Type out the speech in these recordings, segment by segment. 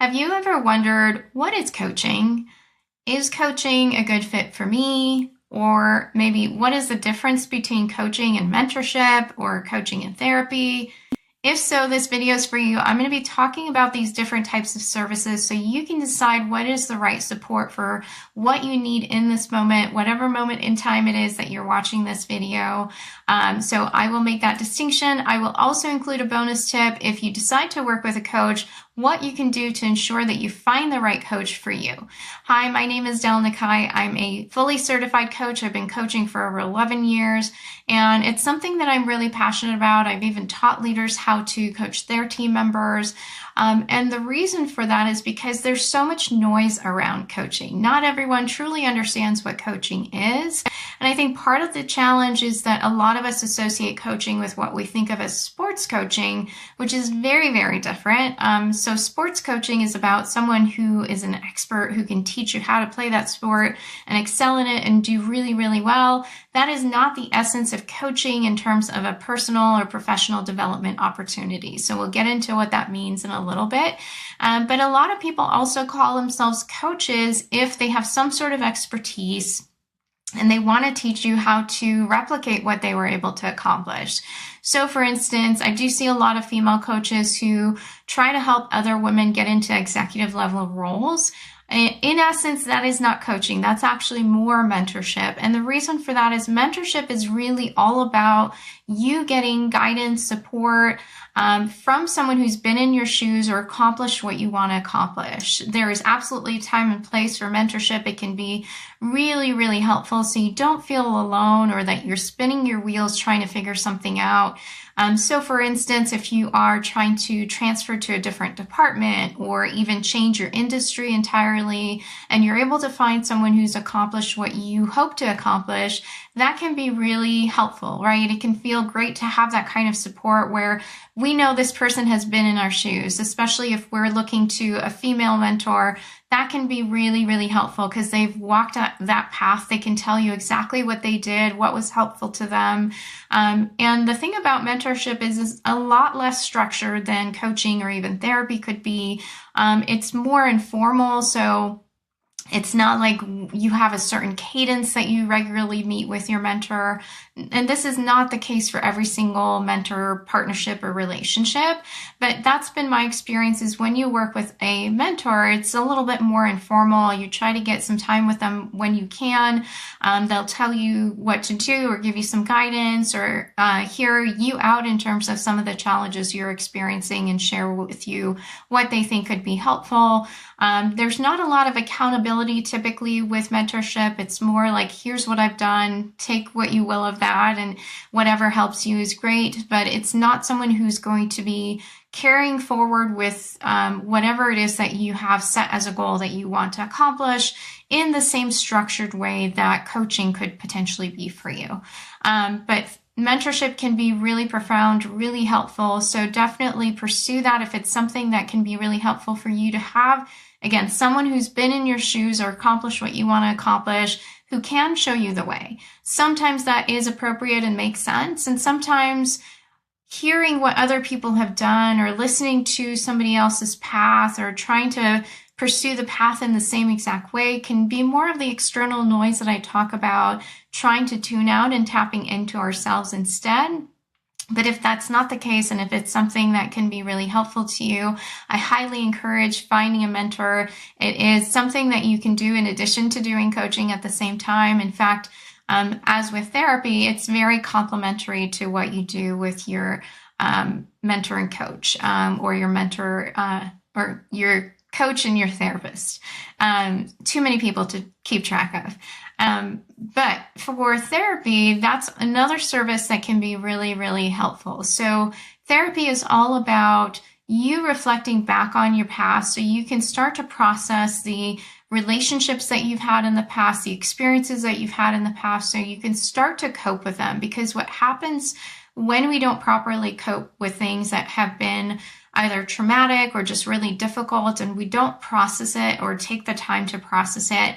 Have you ever wondered, what is coaching? Is coaching a good fit for me? Or maybe what is the difference between coaching and mentorship or coaching and therapy? If so, this video is for you. I'm going to be talking about these different types of services so you can decide what is the right support for what you need in this moment, whatever moment in time it is that you're watching this video. So I will make that distinction. I will also include a bonus tip if you decide to work with a coach, what you can do to ensure that you find the right coach for you. Hi, my name is Del Nakai. I'm a fully certified coach. I've been coaching for over 11 years, and it's something that I'm really passionate about. I've even taught leaders how to coach their team members. And the reason for that is because there's so much noise around coaching. Not everyone truly understands what coaching is. And I think part of the challenge is that a lot of us associate coaching with what we think of as sports coaching, which is very, very different. So sports coaching is about someone who is an expert who can teach you how to play that sport and excel in it and do really, really well. That is not the essence of coaching in terms of a personal or professional development opportunity. So we'll get into what that means in a little bit. But a lot of people also call themselves coaches if they have some sort of expertise and they want to teach you how to replicate what they were able to accomplish. So for instance, I do see a lot of female coaches who try to help other women get into executive level roles. In essence, that is not coaching. That's actually more mentorship. And the reason for that is mentorship is really all about you getting guidance, support from someone who's been in your shoes or accomplished what you want to accomplish. There is absolutely time and place for mentorship. It can be really, really helpful so you don't feel alone or that you're spinning your wheels trying to figure something out. So for instance, if you are trying to transfer to a different department or even change your industry entirely, and you're able to find someone who's accomplished what you hope to accomplish, that can be really helpful, right? It can feel great to have that kind of support where we know this person has been in our shoes, especially if we're looking to a female mentor. That can be really, really helpful because they've walked that path. They can tell you exactly what they did, what was helpful to them. And the thing about mentorship is it's a lot less structured than coaching or even therapy could be. It's more informal. So it's not like you have a certain cadence that you regularly meet with your mentor. And this is not the case for every single mentor partnership or relationship. But that's been my experience is when you work with a mentor, it's a little bit more informal. You try to get some time with them when you can. They'll tell you what to do or give you some guidance or hear you out in terms of some of the challenges you're experiencing and share with you what they think could be helpful. There's not a lot of accountability typically with mentorship. It's more like, here's what I've done, take what you will of that, and whatever helps you is great. But it's not someone who's going to be carrying forward with whatever it is that you have set as a goal that you want to accomplish in the same structured way that coaching could potentially be for you. But mentorship can be really profound, really helpful. So definitely pursue that if it's something that can be really helpful for you to have. Again, someone who's been in your shoes or accomplished what you want to accomplish, who can show you the way. Sometimes that is appropriate and makes sense. And sometimes hearing what other people have done or listening to somebody else's path or trying to pursue the path in the same exact way can be more of the external noise that I talk about, trying to tune out and tapping into ourselves instead. But if that's not the case, and if it's something that can be really helpful to you, I highly encourage finding a mentor. It is something that you can do in addition to doing coaching at the same time. In fact, as with therapy, it's very complementary to what you do with your mentor and coach, or your mentor or your coach and your therapist. Too many people to keep track of. But for therapy, that's another service that can be really, really helpful. So therapy is all about you reflecting back on your past so you can start to process the relationships that you've had in the past, the experiences that you've had in the past, so you can start to cope with them. Because what happens when we don't properly cope with things that have been either traumatic or just really difficult, and we don't process it or take the time to process it,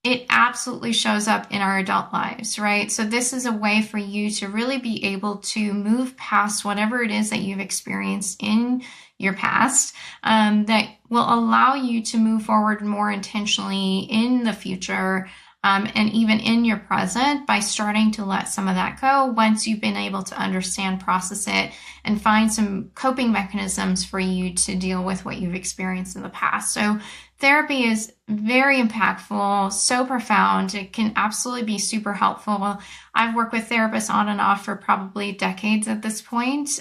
it absolutely shows up in our adult lives, right? So this is a way for you to really be able to move past whatever it is that you've experienced in your past, that will allow you to move forward more intentionally in the future, and even in your present, by starting to let some of that go once you've been able to understand, process it, and find some coping mechanisms for you to deal with what you've experienced in the past. So therapy is very impactful, so profound. It can absolutely be super helpful. I've worked with therapists on and off for probably decades at this point.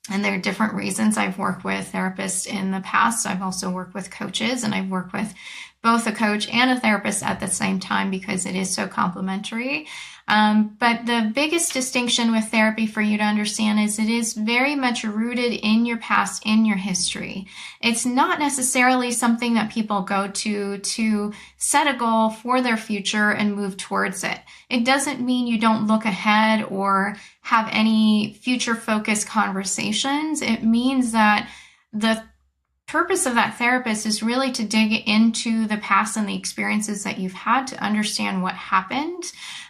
And there are different reasons I've worked with therapists in the past. I've also worked with coaches, and I've worked with both a coach and a therapist at the same time because it is so complementary. But the biggest distinction with therapy for you to understand is it is very much rooted in your past, in your history. It's not necessarily something that people go to set a goal for their future and move towards it. It doesn't mean you don't look ahead or have any future focused conversations. It means that the purpose of that therapist is really to dig into the past and the experiences that you've had to understand what happened,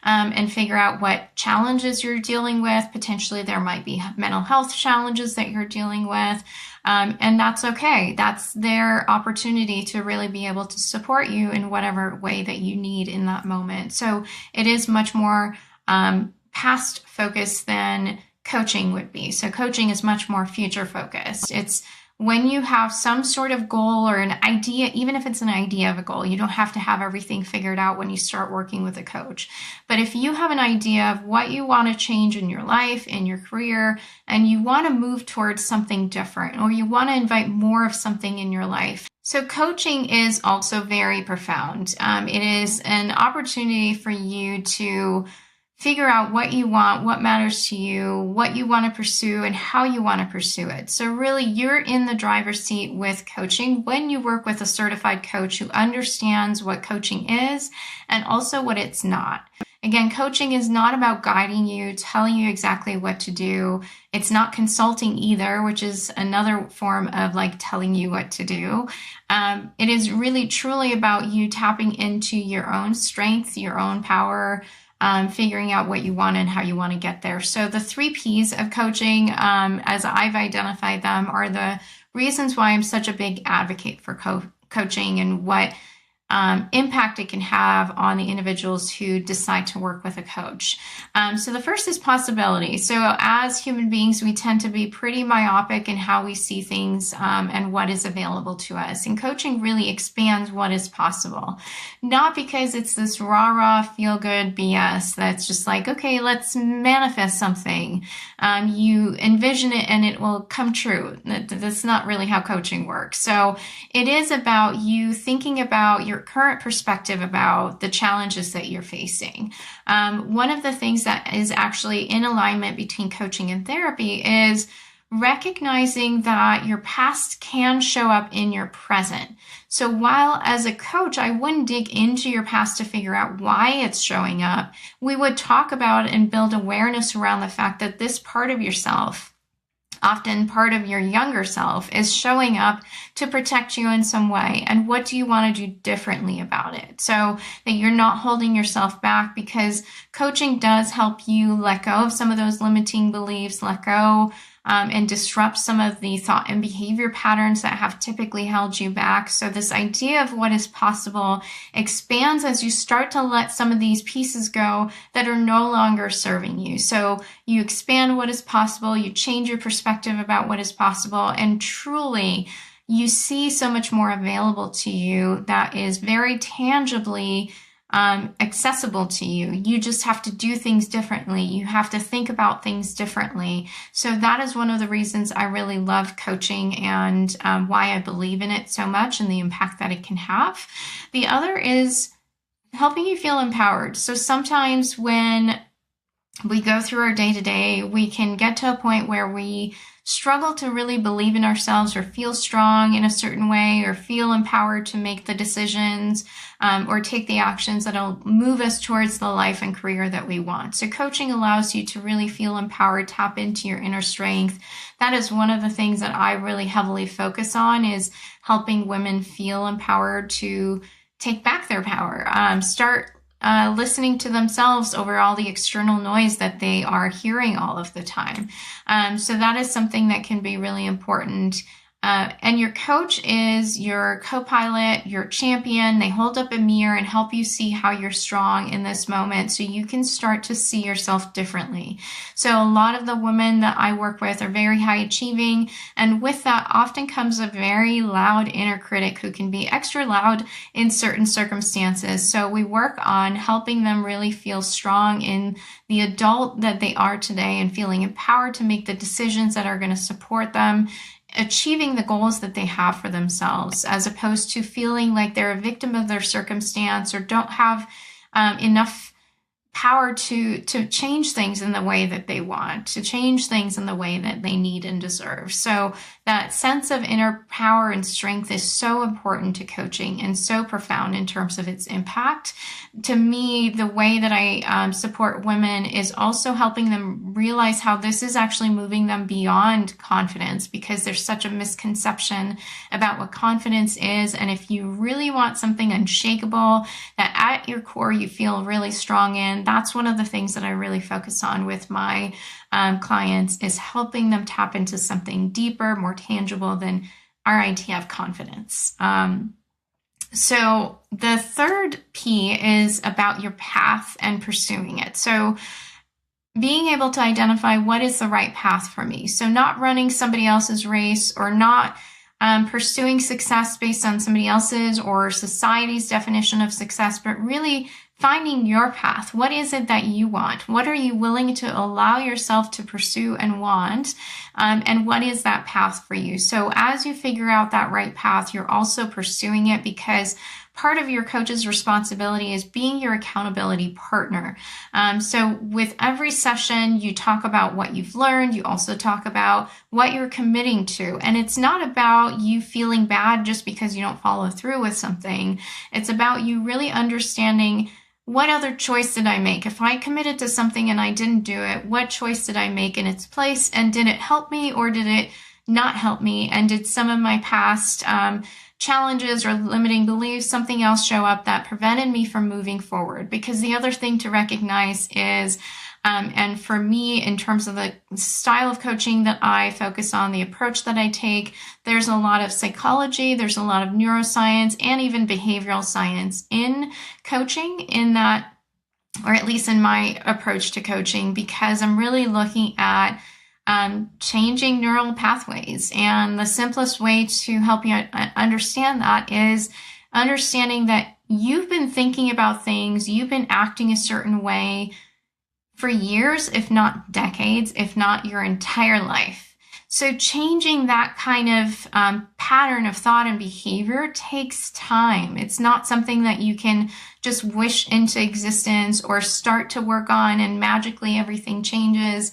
and figure out what challenges you're dealing with. Potentially there might be mental health challenges that you're dealing with, and that's okay. That's their opportunity to really be able to support you in whatever way that you need in that moment. So it is much more past focused than coaching would be. So coaching is much more future focused. It's when you have some sort of goal or an idea, even if it's an idea of a goal, you don't have to have everything figured out when you start working with a coach. But if you have an idea of what you want to change in your life, in your career, and you want to move towards something different, or you want to invite more of something in your life. So coaching is also very profound. It is an opportunity for you to figure out what you want, what matters to you, what you want to pursue, and how you want to pursue it. So really, you're in the driver's seat with coaching when you work with a certified coach who understands what coaching is and also what it's not. Again, coaching is not about guiding you, telling you exactly what to do. It's not consulting either, which is another form of like telling you what to do. It is really truly about you tapping into your own strength, your own power, figuring out what you want and how you want to get there. So the 3 P's of coaching, as I've identified them, are the reasons why I'm such a big advocate for coaching and what impact it can have on the individuals who decide to work with a coach. So the first is possibility. So as human beings, we tend to be pretty myopic in how we see things, and what is available to us. And coaching really expands what is possible. Not because it's this rah-rah feel-good BS that's just like, okay, let's manifest something. You envision it and it will come true. That's not really how coaching works. So it is about you thinking about your current perspective about the challenges that you're facing. One of the things that is actually in alignment between coaching and therapy is recognizing that your past can show up in your present. So while as a coach, I wouldn't dig into your past to figure out why it's showing up, we would talk about and build awareness around the fact that this part of yourself, often part of your younger self, is showing up to protect you in some way. And what do you want to do differently about it? So that you're not holding yourself back, because coaching does help you let go of some of those limiting beliefs, let go and disrupt some of the thought and behavior patterns that have typically held you back. So this idea of what is possible expands as you start to let some of these pieces go that are no longer serving you. So you expand what is possible, you change your perspective about what is possible, and truly you see so much more available to you that is very tangibly accessible to you. You just have to do things differently. You have to think about things differently. So that is one of the reasons I really love coaching and why I believe in it so much and the impact that it can have. The other is helping you feel empowered. So sometimes when we go through our day-to-day, we can get to a point where we struggle to really believe in ourselves or feel strong in a certain way or feel empowered to make the decisions or take the actions that'll move us towards the life and career that we want. So coaching allows you to really feel empowered, tap into your inner strength. That is one of the things that I really heavily focus on, is helping women feel empowered to take back their power, start listening to themselves over all the external noise that they are hearing all of the time. So that is something that can be really important. And your coach is your co-pilot, your champion. They hold up a mirror and help you see how you're strong in this moment so you can start to see yourself differently. So a lot of the women that I work with are very high achieving, and with that often comes a very loud inner critic who can be extra loud in certain circumstances. So we work on helping them really feel strong in the adult that they are today and feeling empowered to make the decisions that are going to support them achieving the goals that they have for themselves, as opposed to feeling like they're a victim of their circumstance or don't have enough power to change things in the way that they want, to change things in the way that they need and deserve. So that sense of inner power and strength is so important to coaching and so profound in terms of its impact. To me, the way that I support women is also helping them realize how this is actually moving them beyond confidence, because there's such a misconception about what confidence is. And if you really want something unshakable that at your core you feel really strong in, that's one of the things that I really focus on with my clients, is helping them tap into something deeper, more tangible than our idea of confidence. So the third P is about your path and pursuing it. So being able to identify what is the right path for me. So not running somebody else's race, or not pursuing success based on somebody else's or society's definition of success, but really finding your path. What is it that you want? What are you willing to allow yourself to pursue and want? And what is that path for you? So as you figure out that right path, you're also pursuing it, because part of your coach's responsibility is being your accountability partner. So with every session, you talk about what you've learned. You also talk about what you're committing to. And it's not about you feeling bad just because you don't follow through with something. It's about you really understanding, what other choice did I make? If I committed to something and I didn't do it, what choice did I make in its place? And did it help me or did it not help me? And did some of my past challenges or limiting beliefs, something else show up that prevented me from moving forward? Because the other thing to recognize is, and for me, in terms of the style of coaching that I focus on, the approach that I take, there's a lot of psychology, there's a lot of neuroscience, and even behavioral science in coaching, in that, or at least in my approach to coaching, because I'm really looking at changing neural pathways. And the simplest way to help you understand that is understanding that you've been thinking about things, you've been acting a certain way for years, if not decades, if not your entire life. So changing that kind of pattern of thought and behavior takes time. It's not something that you can just wish into existence or start to work on and magically everything changes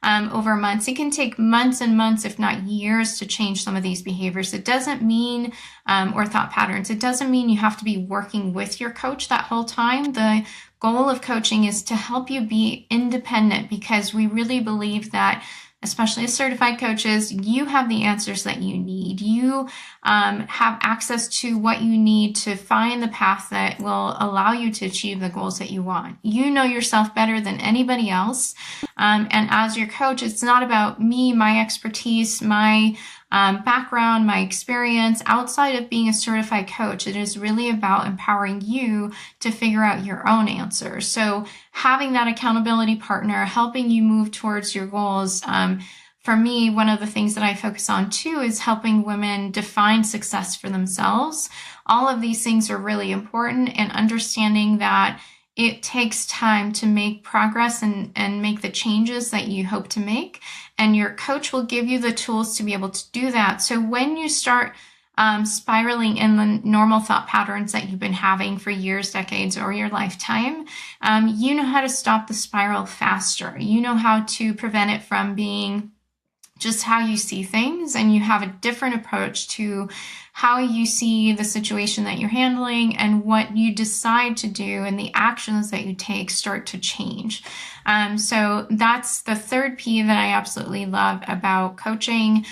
over months. It can take months and months, if not years, to change some of these behaviors. It doesn't mean, or thought patterns, it doesn't mean you have to be working with your coach that whole time. The goal of coaching is to help you be independent, because we really believe that, especially as certified coaches, you have the answers that you need. You have access to what you need to find the path that will allow you to achieve the goals that you want. You know yourself better than anybody else. And as your coach, it's not about me, my expertise, my background, my experience outside of being a certified coach. It is really about empowering you to figure out your own answers. So having that accountability partner, helping you move towards your goals. For me, one of the things that I focus on too is helping women define success for themselves. All of these things are really important, and understanding that it takes time to make progress and make the changes that you hope to make. And your coach will give you the tools to be able to do that. So when you start spiraling in the normal thought patterns that you've been having for years, decades, or your lifetime, you know how to stop the spiral faster. You know how to prevent it from being just how you see things, and you have a different approach to how you see the situation that you're handling, and what you decide to do and the actions that you take start to change. So that's the third P that I absolutely love about coaching.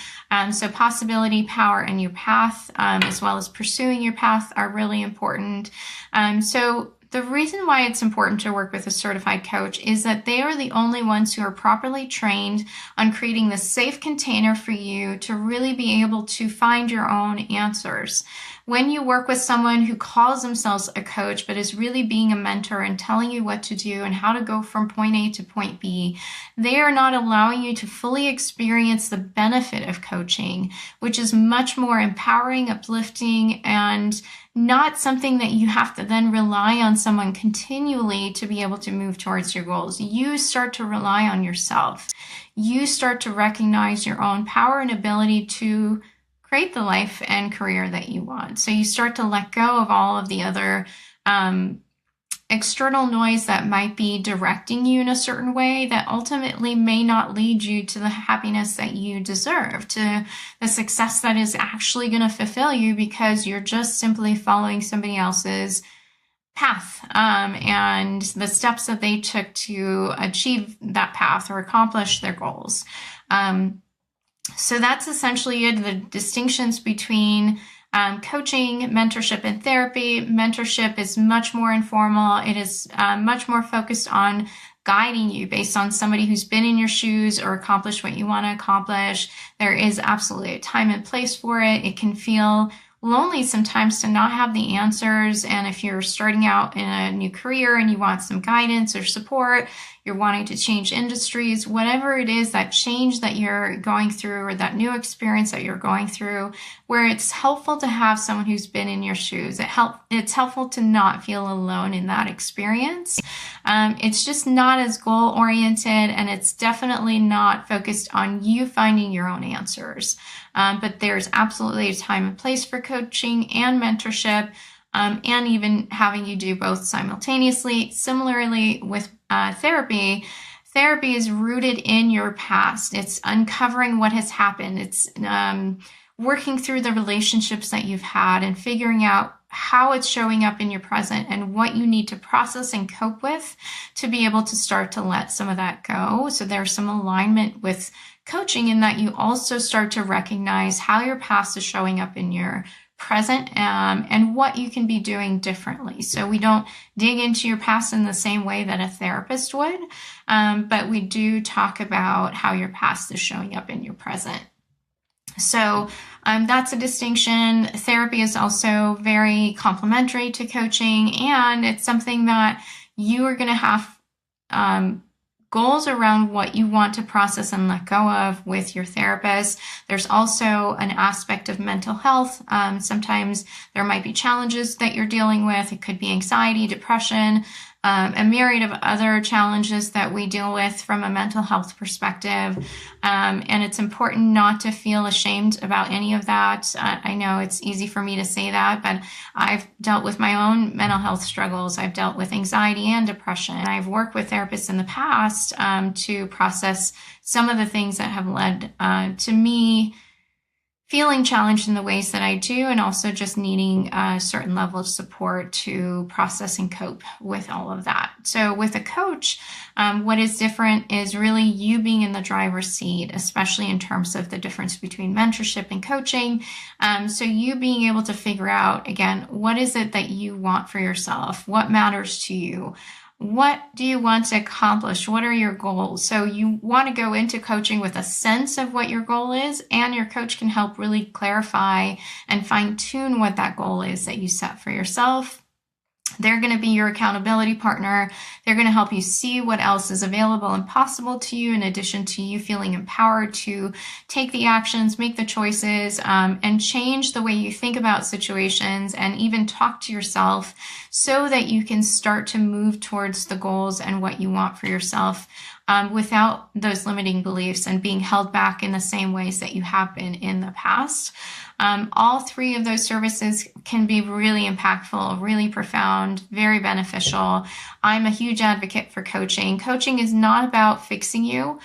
So possibility, power, and your path, as well as pursuing your path, are really important. So the reason why it's important to work with a certified coach is that they are the only ones who are properly trained on creating the safe container for you to really be able to find your own answers. When you work with someone who calls themselves a coach but is really being a mentor and telling you what to do and how to go from point A to point B, they are not allowing you to fully experience the benefit of coaching, which is much more empowering, uplifting, and not something that you have to then rely on someone continually to be able to move towards your goals. You start to rely on yourself. You start to recognize your own power and ability to create the life and career that you want. So you start to let go of all of the other external noise that might be directing you in a certain way that ultimately may not lead you to the happiness that you deserve, to the success that is actually going to fulfill you, because you're just simply following somebody else's path and the steps that they took to achieve that path or accomplish their goals. So that's essentially it, the distinctions between coaching, mentorship, and therapy. Mentorship is much more informal. It is much more focused on guiding you based on somebody who's been in your shoes or accomplished what you want to accomplish. There is absolutely a time and place for it. It can feel lonely sometimes to not have the answers. And if you're starting out in a new career and you want some guidance or support, you're wanting to change industries, whatever it is, that change that you're going through or that new experience that you're going through, where it's helpful to have someone who's been in your shoes. It's helpful to not feel alone in that experience. It's just not as goal-oriented, and it's definitely not focused on you finding your own answers. But there's absolutely a time and place for coaching and mentorship, and even having you do both simultaneously. Similarly with therapy is rooted in your past. It's uncovering what has happened. It's working through the relationships that you've had and figuring out how it's showing up in your present and what you need to process and cope with to be able to start to let some of that go. So there's some alignment with coaching in that you also start to recognize how your past is showing up in your present, and what you can be doing differently. So we don't dig into your past in the same way that a therapist would, but we do talk about how your past is showing up in your present. So that's a distinction. Therapy is also very complementary to coaching, and it's something that you are going to have goals around what you want to process and let go of with your therapist. There's also an aspect of mental health. Sometimes there might be challenges that you're dealing with. It could be anxiety, depression, a myriad of other challenges that we deal with from a mental health perspective. And it's important not to feel ashamed about any of that. I know it's easy for me to say that, but I've dealt with my own mental health struggles. I've dealt with anxiety and depression. I've worked with therapists in the past to process some of the things that have led to me feeling challenged in the ways that I do, and also just needing a certain level of support to process and cope with all of that. So with a coach, what is different is really you being in the driver's seat, especially in terms of the difference between mentorship and coaching. So you being able to figure out, again, what is it that you want for yourself? What matters to you? What do you want to accomplish? What are your goals? So you want to go into coaching with a sense of what your goal is, and your coach can help really clarify and fine tune what that goal is that you set for yourself. They're going to be your accountability partner. They're going to help you see what else is available and possible to you, in addition to you feeling empowered to take the actions, make the choices, and change the way you think about situations, and even talk to yourself so that you can start to move towards the goals and what you want for yourself without those limiting beliefs and being held back in the same ways that you have been in the past. All three of those services can be really impactful, really profound, very beneficial. I'm a huge advocate for coaching. Coaching is not about fixing you.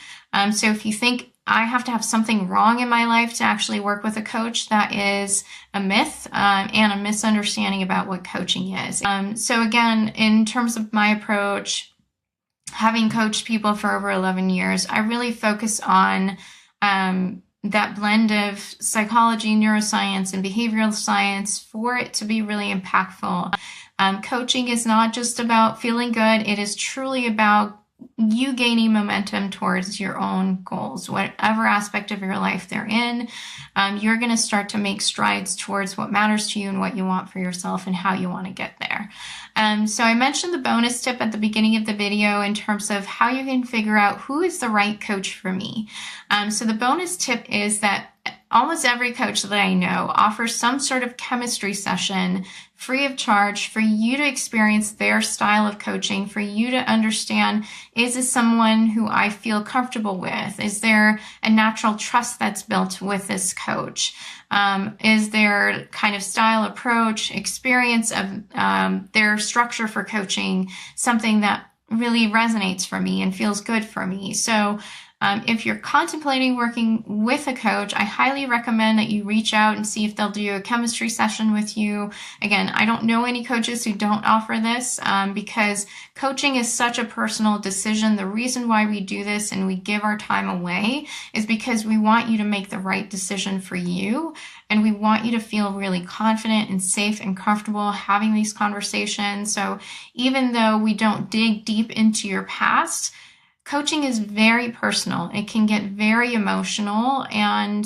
So if you think I have to have something wrong in my life to actually work with a coach. That is a myth and a misunderstanding about what coaching is. So again, in terms of my approach, having coached people for over 11 years, I really focus on that blend of psychology, neuroscience, and behavioral science for it to be really impactful. Coaching is not just about feeling good. It is truly about you gaining momentum towards your own goals, whatever aspect of your life they're in. You're going to start to make strides towards what matters to you and what you want for yourself and how you want to get there. So I mentioned the bonus tip at the beginning of the video in terms of how you can figure out who is the right coach for me. So the bonus tip is that almost every coach that I know offers some sort of chemistry session free of charge for you to experience their style of coaching, for you to understand, is this someone who I feel comfortable with? Is there a natural trust that's built with this coach? Is their kind of style, approach, experience of their structure for coaching something that really resonates for me and feels good for me? So if you're contemplating working with a coach, I highly recommend that you reach out and see if they'll do a chemistry session with you. Again, I don't know any coaches who don't offer this because coaching is such a personal decision. The reason why we do this and we give our time away is because we want you to make the right decision for you. And we want you to feel really confident and safe and comfortable having these conversations. So even though we don't dig deep into your past, coaching is very personal. It can get very emotional, and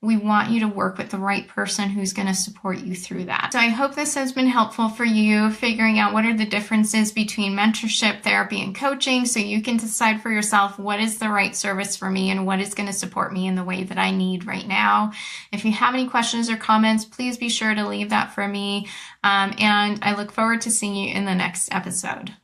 we want you to work with the right person who's going to support you through that. So I hope this has been helpful for you, figuring out what are the differences between mentorship, therapy, and coaching, so you can decide for yourself what is the right service for me and what is going to support me in the way that I need right now. If you have any questions or comments, please be sure to leave that for me, and I look forward to seeing you in the next episode.